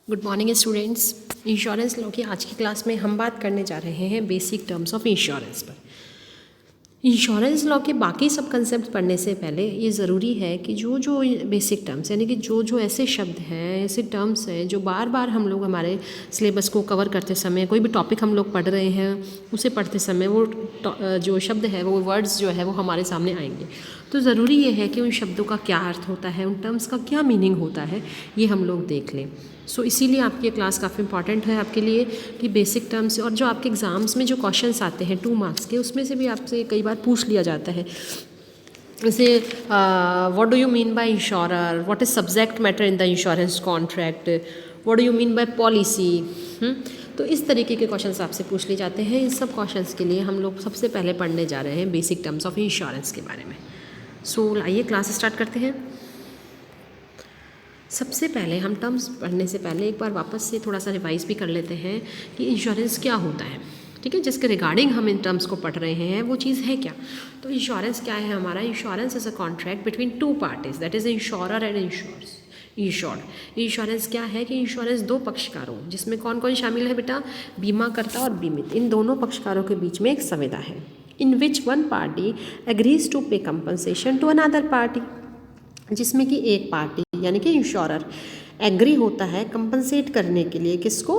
Good morning students. Insurance law की आज की क्लास में हम बात करने जा रहे हैं बेसिक टर्म्स ऑफ इंश्योरेंस पर। इंश्योरेंस लॉ के बाकी सब कंसेप्ट पढ़ने से पहले ये ज़रूरी है कि जो जो बेसिक टर्म्स यानी कि जो जो ऐसे शब्द हैं, ऐसे टर्म्स हैं जो बार बार हम लोग हमारे सिलेबस को कवर करते समय, कोई भी टॉपिक हम लोग पढ़ रहे हैं उसे पढ़ते समय वो जो शब्द है, वो वर्ड्स जो है वो हमारे सामने आएंगे। तो ज़रूरी ये है कि उन शब्दों का क्या अर्थ होता है, उन टर्म्स का क्या मीनिंग होता है, ये हम लोग देख लें। इसीलिए आपकी क्लास काफ़ी इंपॉर्टेंट है आपके लिए कि बेसिक टर्म्स, और जो आपके एग्ज़ाम्स में जो क्वेश्चंस आते हैं 2 मार्क्स के, उसमें से भी आपसे कई बार पूछ लिया जाता है। जैसे what do you mean by insurer, what is subject matter in the insurance contract, what do you mean by policy. तो इस तरीके के क्वेश्चंस आपसे पूछ लिए जाते हैं। इन सब क्वेश्चंस के लिए हम लोग सबसे पहले पढ़ने जा रहे हैं बेसिक टर्म्स ऑफ इंश्योरेंस के बारे में। आइए क्लास स्टार्ट करते हैं। सबसे पहले हम टर्म्स पढ़ने से पहले एक बार वापस से थोड़ा सा रिवाइज भी कर लेते हैं कि इंश्योरेंस क्या होता है। ठीक है, जिसके रिगार्डिंग हम इन टर्म्स को पढ़ रहे हैं वो चीज़ है क्या। तो इंश्योरेंस क्या है हमारा? Insurance is a contract between 2 parties, that is insurer and insured. Insurance क्या है कि इंश्योरेंस 2 पक्षकारों, जिसमें कौन कौन शामिल है बेटा? बीमाकर्ता और बीमित, इन दोनों पक्षकारों के बीच में एक संविदा है। In which one party agrees to pay compensation to another party, जिसमें कि एक पार्टी यानी कि इंश्योरर एग्री होता है कंपनसेट करने के लिए किसको?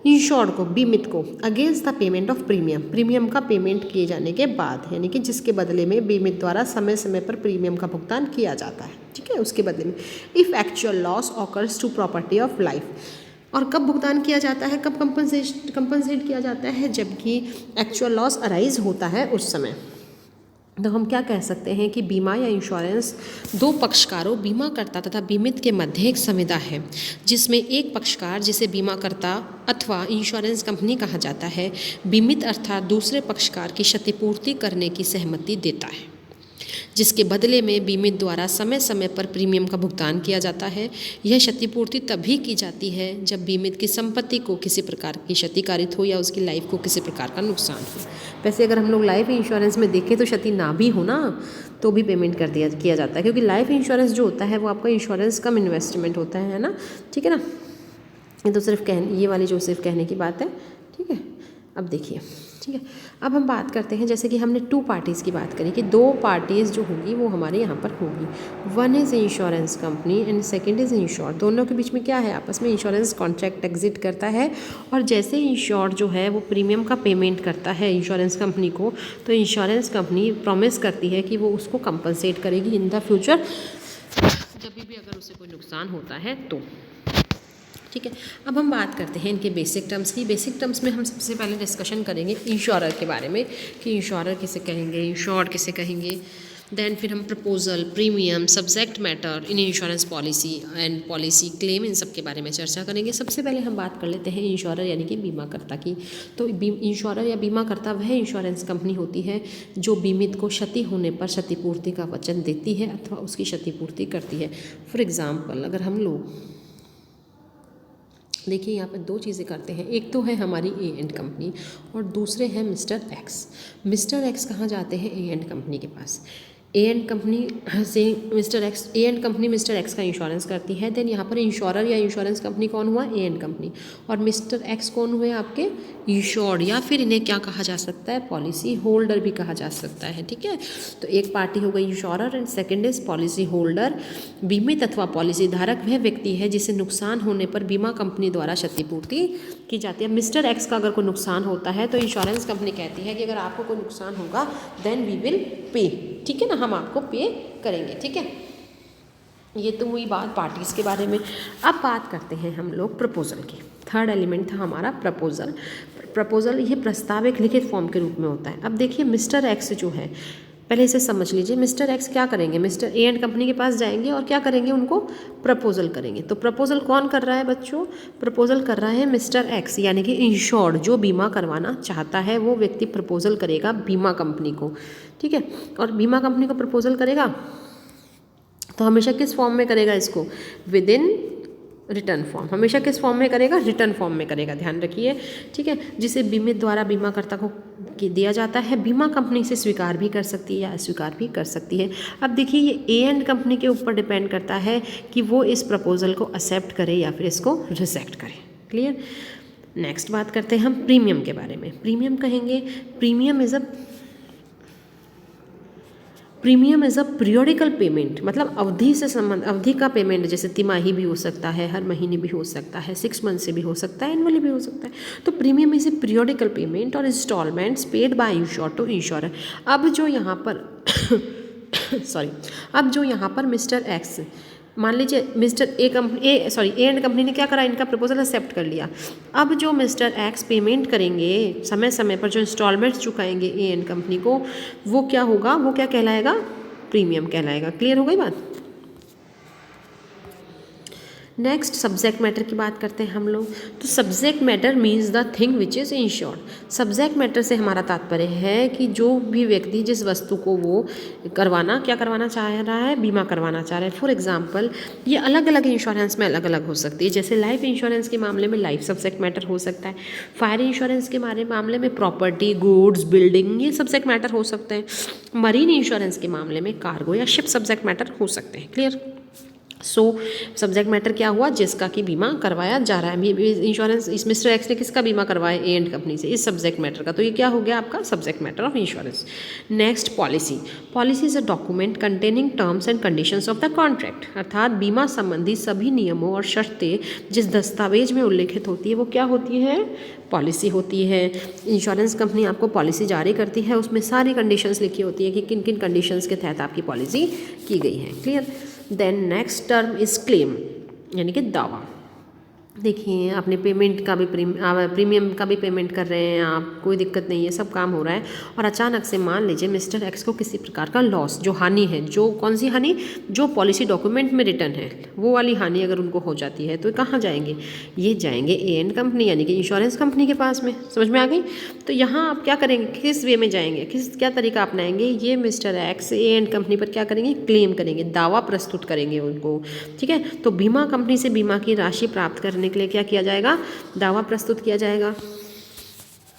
इंश्योर्ड को, बीमित को, against the payment of premium का पेमेंट किए जाने के बाद, यानी कि जिसके बदले में बीमित द्वारा समय समय पर प्रीमियम का भुगतान किया जाता है। ठीक है, उसके बदले में if actual loss occurs to property of life. और कब भुगतान किया जाता है, कब कंपनसेट किया जाता है? जबकि एक्चुअल लॉस अराइज होता है उस समय। तो हम क्या कह सकते हैं कि बीमा या इंश्योरेंस 2 पक्षकारों, बीमाकर्ता तथा बीमित के मध्य एक संविदा है, जिसमें एक पक्षकार, जिसे बीमाकर्ता अथवा इंश्योरेंस कंपनी कहा जाता है, बीमित अर्थात दूसरे पक्षकार की क्षतिपूर्ति करने की सहमति देता है, जिसके बदले में बीमित द्वारा समय समय पर प्रीमियम का भुगतान किया जाता है। यह क्षतिपूर्ति तभी की जाती है जब बीमित की संपत्ति को किसी प्रकार की क्षति कारित हो या उसकी लाइफ को किसी प्रकार का नुकसान हो। वैसे अगर हम लोग लाइफ इंश्योरेंस में देखें तो क्षति ना भी हो ना, तो भी पेमेंट किया जाता है, क्योंकि लाइफ इंश्योरेंस जो होता है वो आपका इंश्योरेंस कम इन्वेस्टमेंट होता है ना। ठीक है ना, ये तो सिर्फ ये वाली जो सिर्फ कहने की बात है। ठीक है, अब देखिए, ठीक है, अब हम बात करते हैं, जैसे कि हमने 2 पार्टीज़ की बात करी कि 2 पार्टीज़ जो होगी वो हमारे यहाँ पर होगी। One is insurance company and second is insured. दोनों के बीच में क्या है? आपस में इंश्योरेंस कॉन्ट्रैक्ट एग्जिट करता है, और जैसे इंश्योर्ड जो है वो प्रीमियम का पेमेंट करता है इंश्योरेंस कंपनी को, तो इंश्योरेंस कंपनी प्रॉमिस करती है कि वो उसको कंपनसेट करेगी इन द फ्यूचर, जब भी अगर उसे कोई नुकसान होता है तो। ठीक है, अब हम बात करते हैं इनके बेसिक टर्म्स की। बेसिक टर्म्स में हम सबसे पहले डिस्कशन करेंगे इंश्योरर के बारे में कि इंश्योरर किसे कहेंगे, इंश्योर्ड किसे कहेंगे। देन फिर हम proposal, premium, subject matter in insurance policy and policy claim, इन सब के बारे में चर्चा करेंगे। सबसे पहले हम बात कर लेते हैं इंश्योरर यानी कि बीमाकर्ता की। तो इंश्योरर या बीमाकर्ता वह इंश्योरेंस कंपनी होती है जो बीमित को क्षति होने पर क्षतिपूर्ति का वचन देती है अथवा उसकी क्षतिपूर्ति करती है। फॉर एग्ज़ाम्पल, अगर हम लोग देखिए यहाँ पर 2 चीज़ें करते हैं, एक तो है हमारी ए एंड कंपनी और दूसरे हैं मिस्टर एक्स। मिस्टर एक्स कहाँ जाते हैं? ए एंड कंपनी के पास। ए एंड कंपनी से A and company mister x का इंश्योरेंस करती है। देन यहाँ पर इंश्योरर या इंश्योरेंस कंपनी कौन हुआ? A and company. और मिस्टर एक्स कौन हुए? आपके इंश्योर्ड, या फिर इन्हें क्या कहा जा सकता है? पॉलिसी होल्डर भी कहा जा सकता है। ठीक है, तो एक पार्टी हो गई insurer and second is policy holder. बीमित अथवा पॉलिसी धारक वह व्यक्ति है जिसे नुकसान होने पर बीमा कंपनी द्वारा क्षतिपूर्ति की जाती है। मिस्टर एक्स का अगर कोई नुकसान होता है तो इंश्योरेंस कंपनी कहती है कि अगर आपको कोई नुकसान होगा देन वी विल पे। ठीक है ना, हम आपको पे करेंगे। ठीक है, ये तो हुई बात पार्टीज़ के बारे में। अब बात करते हैं हम लोग प्रपोजल की। थर्ड एलिमेंट था हमारा प्रपोजल ये प्रस्ताव एक लिखित फॉर्म के रूप में होता है। अब देखिए मिस्टर एक्स जो है, पहले इसे समझ लीजिए। मिस्टर एक्स क्या करेंगे? मिस्टर ए एंड कंपनी के पास जाएंगे और क्या करेंगे? उनको प्रपोजल करेंगे। तो प्रपोजल कौन कर रहा है बच्चों? प्रपोजल कर रहा है मिस्टर एक्स, यानी कि इंश्योर्ड, जो बीमा करवाना चाहता है वो व्यक्ति प्रपोजल करेगा बीमा कंपनी को। ठीक है, और बीमा कंपनी को प्रपोजल करेगा तो हमेशा किस फॉर्म में करेगा इसको? With in return form. हमेशा किस फॉर्म में करेगा? रिटर्न फॉर्म में करेगा, ध्यान रखिए। ठीक है, जिसे बीमित द्वारा बीमाकर्ता को दिया जाता है। बीमा कंपनी से स्वीकार भी कर सकती है या अस्वीकार भी कर सकती है। अब देखिए ये ए एंड कंपनी के ऊपर डिपेंड करता है कि वो इस प्रपोजल को एक्सेप्ट करे या फिर इसको रिजेक्ट करे। क्लियर। नेक्स्ट बात करते हैं हम प्रीमियम के बारे में। प्रीमियम कहेंगे, premium is a periodical payment, मतलब अवधि का पेमेंट, जैसे तिमाही भी हो सकता है, हर महीने भी हो सकता है, 6 मंथ से भी हो सकता है, एनुअली भी हो सकता है। तो premium is a periodical payment और instalments paid by insured to insurer. अब जो यहाँ पर अब जो यहाँ पर मिस्टर एक्स, मान लीजिए मिस्टर ए एंड कंपनी ने क्या करा, इनका प्रपोजल एक्सेप्ट कर लिया। अब जो मिस्टर एक्स पेमेंट करेंगे समय समय पर, जो इंस्टॉलमेंट्स चुकाएंगे ए एंड कंपनी को, वो क्या होगा, वो क्या कहलाएगा, प्रीमियम कहलाएगा। क्लियर हो गई बात। नेक्स्ट सब्जेक्ट मैटर की बात करते हैं हम लोग। तो subject matter means the thing which is insured. Subject matter से हमारा तात्पर्य है कि जो भी व्यक्ति जिस वस्तु को वो क्या करवाना चाह रहा है, बीमा करवाना चाह रहा है। फॉर एग्जांपल ये अलग अलग इंश्योरेंस में अलग अलग हो सकती है। जैसे लाइफ इंश्योरेंस के मामले में लाइफ सब्जेक्ट मैटर हो सकता है, फायर इंश्योरेंस के मामले में प्रॉपर्टी, गुड्स, बिल्डिंग, ये सब्जेक्ट मैटर हो सकते हैं। मरीन इंश्योरेंस के मामले में कार्गो या शिप सब्जेक्ट मैटर हो सकते हैं। क्लियर। सब्जेक्ट मैटर क्या हुआ, जिसका कि बीमा करवाया जा रहा है। इंश्योरेंस, इस मिस्टर एक्स ने किसका बीमा करवाया, ए एंड कंपनी से, इस सब्जेक्ट मैटर का। तो ये क्या हो गया आपका subject matter of insurance. Next policy. Policy is a document containing terms and conditions of the contract, अर्थात बीमा संबंधी सभी नियमों और शर्तें जिस दस्तावेज में उल्लेखित होती है वो क्या होती है, पॉलिसी होती है। इंश्योरेंस कंपनी आपको पॉलिसी जारी करती है, उसमें सारी कंडीशंस लिखी होती है कि किन किन कंडीशंस के तहत आपकी पॉलिसी की गई है। Clear. Then next term is claim, यानी कि दावा। देखिए आपने पेमेंट का भी प्रीमियम का भी पेमेंट कर रहे हैं आप, कोई दिक्कत नहीं है, सब काम हो रहा है। और अचानक से मान लीजिए मिस्टर एक्स को किसी प्रकार का लॉस, जो हानि है, जो कौन सी हानि, जो पॉलिसी डॉक्यूमेंट में रिटर्न है, वो वाली हानि अगर उनको हो जाती है तो कहाँ जाएंगे, ये जाएंगे ए एंड कंपनी यानी कि इंश्योरेंस कंपनी के पास में। समझ में आ गई। तो यहाँ आप क्या करेंगे, किस वे में जाएंगे, क्या तरीका अपनाएंगे, ये mister x A and company पर क्या करेंगे, क्लेम करेंगे, दावा प्रस्तुत करेंगे उनको। ठीक है। तो बीमा कंपनी से बीमा की राशि प्राप्त करने के लिए क्या किया जाएगा, दावा प्रस्तुत किया जाएगा।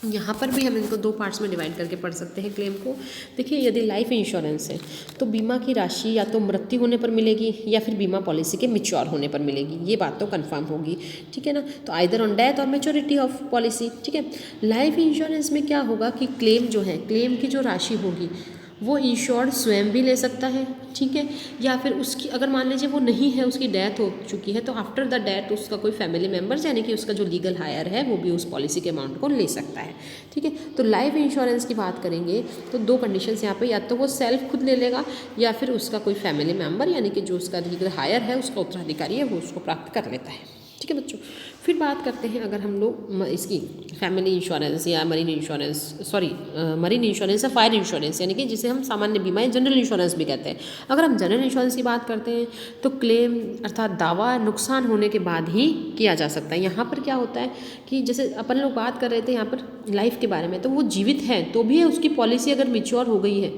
यहाँ पर भी हम इनको 2 पार्ट्स में डिवाइड करके पढ़ सकते हैं क्लेम को। देखिए यदि लाइफ इंश्योरेंस है तो बीमा की राशि या तो मृत्यु होने पर मिलेगी या फिर बीमा पॉलिसी के मैच्योर होने पर मिलेगी, ये बात तो कंफर्म होगी। ठीक है ना। तो आइदर ऑन डेथ और मैच्योरिटी ऑफ पॉलिसी। ठीक है। लाइफ इंश्योरेंस में क्या होगा कि क्लेम जो है, क्लेम की जो राशि होगी वो इंश्योर्ड स्वयं भी ले सकता है। ठीक है। या फिर उसकी अगर मान लीजिए वो नहीं है, उसकी डेथ हो चुकी है, तो आफ्टर द डेथ उसका कोई फैमिली मेम्बर्स यानी कि उसका जो लीगल हायर है वो भी उस पॉलिसी के अमाउंट को ले सकता है। ठीक है। तो लाइफ इंश्योरेंस की बात करेंगे तो 2 कंडीशंस यहाँ पे, या तो वो सेल्फ खुद ले लेगा या फिर उसका कोई फैमिली मेम्बर यानी कि जो उसका लीगल हायर है, उसका उत्तराधिकारी है, वो उसको प्राप्त कर लेता है। ठीक है बच्चों। फिर बात करते हैं अगर हम लोग इसकी फैमिली इंश्योरेंस या मरीन इंश्योरेंस या फायर इंश्योरेंस यानी कि जिसे हम सामान्य बीमा या जनरल इंश्योरेंस भी कहते हैं। अगर हम जनरल इंश्योरेंस की बात करते हैं तो क्लेम अर्थात दावा नुकसान होने के बाद ही किया जा सकता है। यहाँ पर क्या होता है कि जैसे अपन लोग बात कर रहे थे यहाँ पर लाइफ के बारे में, तो वो जीवित है तो भी उसकी पॉलिसी अगर मैच्योर हो गई है,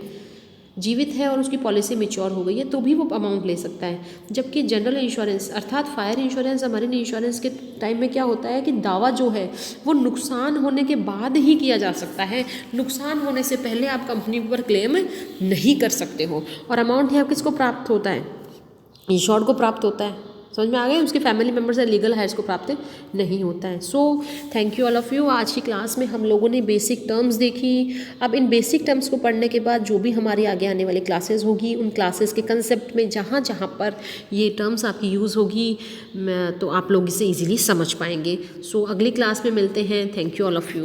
जीवित है और उसकी पॉलिसी मैच्योर हो गई है तो भी वो अमाउंट ले सकता है। जबकि जनरल इंश्योरेंस अर्थात फायर इंश्योरेंस और मरीन इंश्योरेंस के टाइम में क्या होता है कि दावा जो है वो नुकसान होने के बाद ही किया जा सकता है, नुकसान होने से पहले आप कंपनी पर क्लेम नहीं कर सकते हो। और अमाउंट यहाँ किसको प्राप्त होता है, इंश्योर्ड को प्राप्त होता है। समझ में आ गए। उसके फैमिली मेम्बर्स या लीगल हायर्स को प्राप्त नहीं होता है। So thank you all of you. आज की क्लास में हम लोगों ने बेसिक टर्म्स देखी। अब इन बेसिक टर्म्स को पढ़ने के बाद जो भी हमारी आगे आने वाली क्लासेस होगी, उन क्लासेस के कंसेप्ट में जहाँ जहाँ पर ये टर्म्स आपकी यूज़ होगी तो आप लोग इसे ईजिली समझ पाएंगे। सो अगली क्लास में मिलते हैं। Thank you all of you.